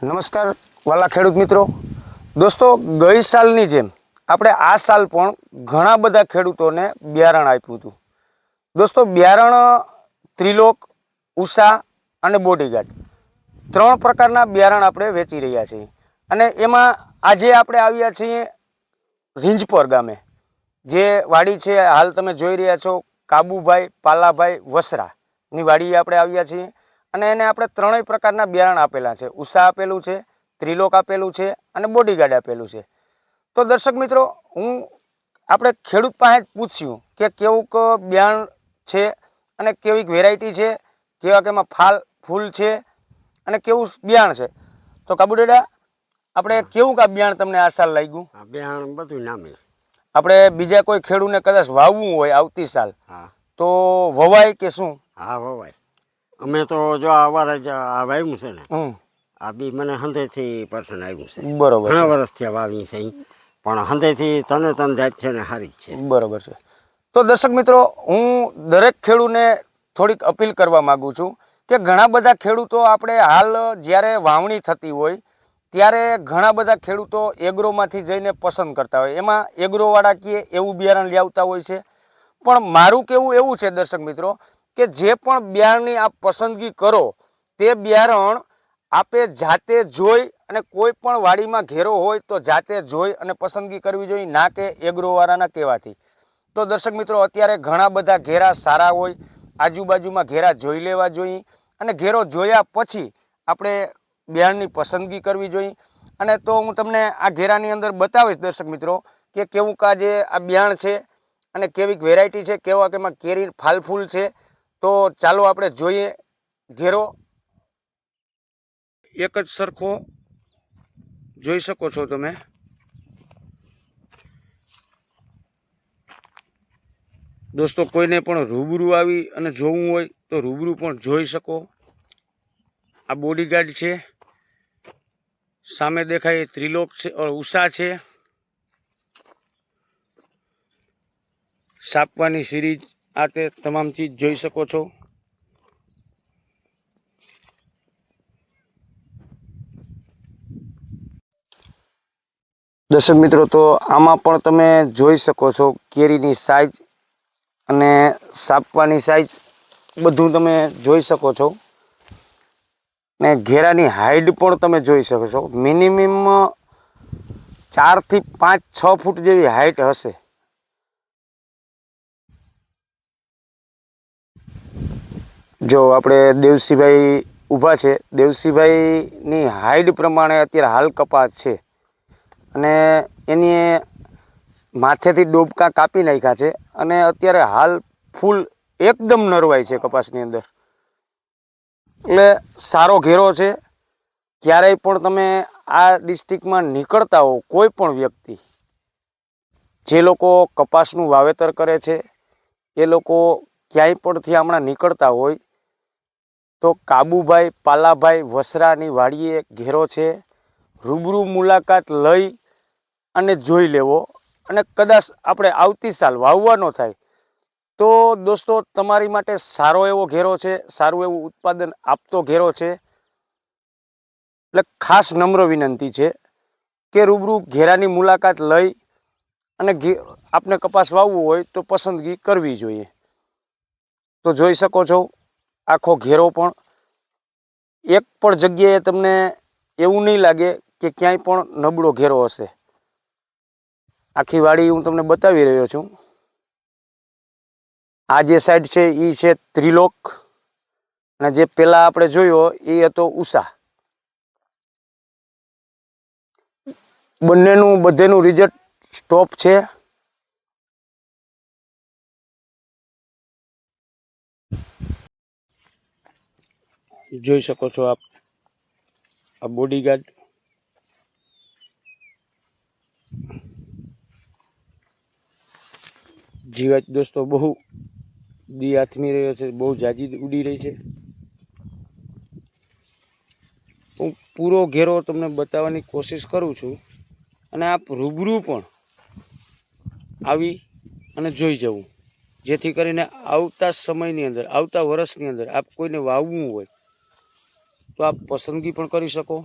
નમસ્કાર વાલા ખેડૂત મિત્રો. દોસ્તો, ગઈ સાલની જેમ આપણે આ સાલ પણ ઘણા બધા ખેડૂતોને બિયારણ આપ્યું હતું. દોસ્તો, બિયારણ ત્રિલોક, ઉષા અને બોડીગાર્ડ 3 પ્રકારના બિયારણ આપણે વેચી રહ્યા છીએ. અને એમાં આજે આપણે આવ્યા છીએ રીંજપોર ગામે, જે વાડી છે હાલ તમે જોઈ રહ્યા છો, કાબુભાઈ પાલાભાઈ વસરાની વાડીએ આપણે આવ્યા છીએ. અને એને આપણે 3 પ્રકારના બિયારણ આપેલા છે. ઉષા આપેલું છે, ત્રિલોક આપેલું છે અને બોડીગાર્ડ આપેલું છે. તો દર્શક મિત્રો, આપણે ખેડૂત પાસે જ પૂછ્યું કે કેવુંક બિયારણ છે અને કેવીક વેરાયટી છે, કેવાક એમાં ફૂલ છે અને કેવું બિયારણ છે. તો કાબુ દાદા, આપણે કેવું આ બિયારણ તમને આ સાલ લાગ્યું? બિયારણ બધું નામે આપણે બીજા કોઈ ખેડૂતને કદાચ વાવવું હોય આવતી સાલ, તો વવાય કે શું? હા, વવાય. અમે તો જો અવારે જ આ વાવ્યું છે ને, આ બી મને હંધેથી પર્સન આવ્યું છે. બરોબર, ઘણા વર્ષથી વાવી છે, પણ હંધેથી તને જાત છે ને સારી જ છે. બરોબર છે. તો દર્શક મિત્રો, હું દરેક ખેડૂતને થોડીક અપીલ કરવા માગું છું કે ઘણા બધા ખેડૂતો આપણે હાલ જ્યારે વાવણી થતી હોય ત્યારે ઘણા બધા ખેડૂતો એગ્રોમાંથી જઈને પસંદ કરતા હોય, એમાં એગ્રોવાળા કહે એવું બિયારણ લઈ આવતા હોય છે. પણ મારું કહેવું એવું છે દર્શક મિત્રો કે જે પણ બિયારણની આપ પસંદગી કરો તે બિયારણ આપે જાતે જોઈ અને કોઈ પણ વાડીમાં ઘેરો હોય તો જાતે જોઈ અને પસંદગી કરવી જોઈએ, ના કે એગ્રોવાળાના કહેવાથી. તો દર્શક મિત્રો, અત્યારે ઘણા બધા ઘેરા સારા હોય, આજુબાજુમાં ઘેરા જોઈ લેવા જોઈએ અને ઘેરો જોયા પછી આપણે બિયારણની પસંદગી કરવી જોઈએ. અને તો હું તમને આ ઘેરાની અંદર બતાવીશ દર્શક મિત્રો કે કેવું જે આ બિયારણ છે અને કેવીક વેરાયટી છે, કેવા કે એમાં કેરી ફૂલ છે. તો ચાલો આપણે જોઈએ ઘેરો. એક જ સરખો જોઈ શકો છો તમે. દોસ્તો, કોઈને પણ રૂબરૂ આવી અને જોવું હોય તો રૂબરૂ પણ જોઈ શકો. આ બોડીગાર્ડ છે, સામે દેખાય ત્રિલોક છે, ઉષા છે, સાપવાની સિરીઝ, આ તે તમામ ચીજ જોઈ શકો છો. દર્શક મિત્રો, તો આમાં પણ તમે જોઈ શકો છો કેરીની સાઈઝ અને સાપવાની સાઈઝ બધું તમે જોઈ શકો છો. ને ઘેરાની હાઈટ પણ તમે જોઈ શકો છો. મિનિમમ 4 થી 5, 6 ફૂટ જેવી હાઈટ હશે. જો આપણે દેવસીભાઈ ઊભા છે, દેવસીભાઈની હાઈટ પ્રમાણે અત્યારે હાલ કપાસ છે અને એની માથેથી ડોબકા કાપી નાખ્યા છે અને અત્યારે હાલ ફૂલ એકદમ નરવાય છે કપાસની અંદર. એટલે સારો ઘેરો છે. ક્યારેય પણ તમે આ ડિસ્ટ્રિક્ટમાં નીકળતા હો, કોઈ પણ વ્યક્તિ, જે લોકો કપાસનું વાવેતર કરે છે એ લોકો ક્યાંય પણથી હમણાં નીકળતા હોય તો કાબુભાઈ પાલાભાઈ વસરાની વાડીએ ઘેરો છે. રૂબરૂ મુલાકાત લઈ અને જોઈ લેવો. અને કદાચ આપણે આવતી સાલ વાવવાનો થાય તો દોસ્તો તમારી માટે સારો એવો ઘેરો છે, સારું એવું ઉત્પાદન આપતો ઘેરો છે. એટલે ખાસ નમ્ર વિનંતી છે કે રૂબરૂ ઘેરાની મુલાકાત લઈ અને આપણે કપાસ વાવવું હોય તો પસંદગી કરવી જોઈએ. તો જોઈ શકો છો આખો ઘેરો પણ એક પણ જગ્યાએ તમને એવું નહીં લાગે કે ક્યાંય પણ નબળો ઘેરો હશે. આખી વાડી હું તમને બતાવી રહ્યો છું. આ જે સાઈડ છે એ છે ત્રિલોક અને જે પેલા આપણે જોયો એ હતો ઉષા. બધેનું રિઝલ્ટ સ્ટોપ છે. જોઈ શકો છો આપ આ બોડીગાર્ડ. જીવાત દોસ્તો બહુ દી આથમી રહ્યો છે, બહુ જાજી ઉડી રહી છે. હું પૂરો ઘેરો તમને બતાવવાની કોશિશ કરું છું અને આપ રૂબરૂ પણ આવી અને જોઈ જવું, જેથી કરીને આવતા સમયની અંદર, આવતા વર્ષની અંદર આપ કોઈને વાવવું હોય તો આપ પસંદગી પણ કરી શકો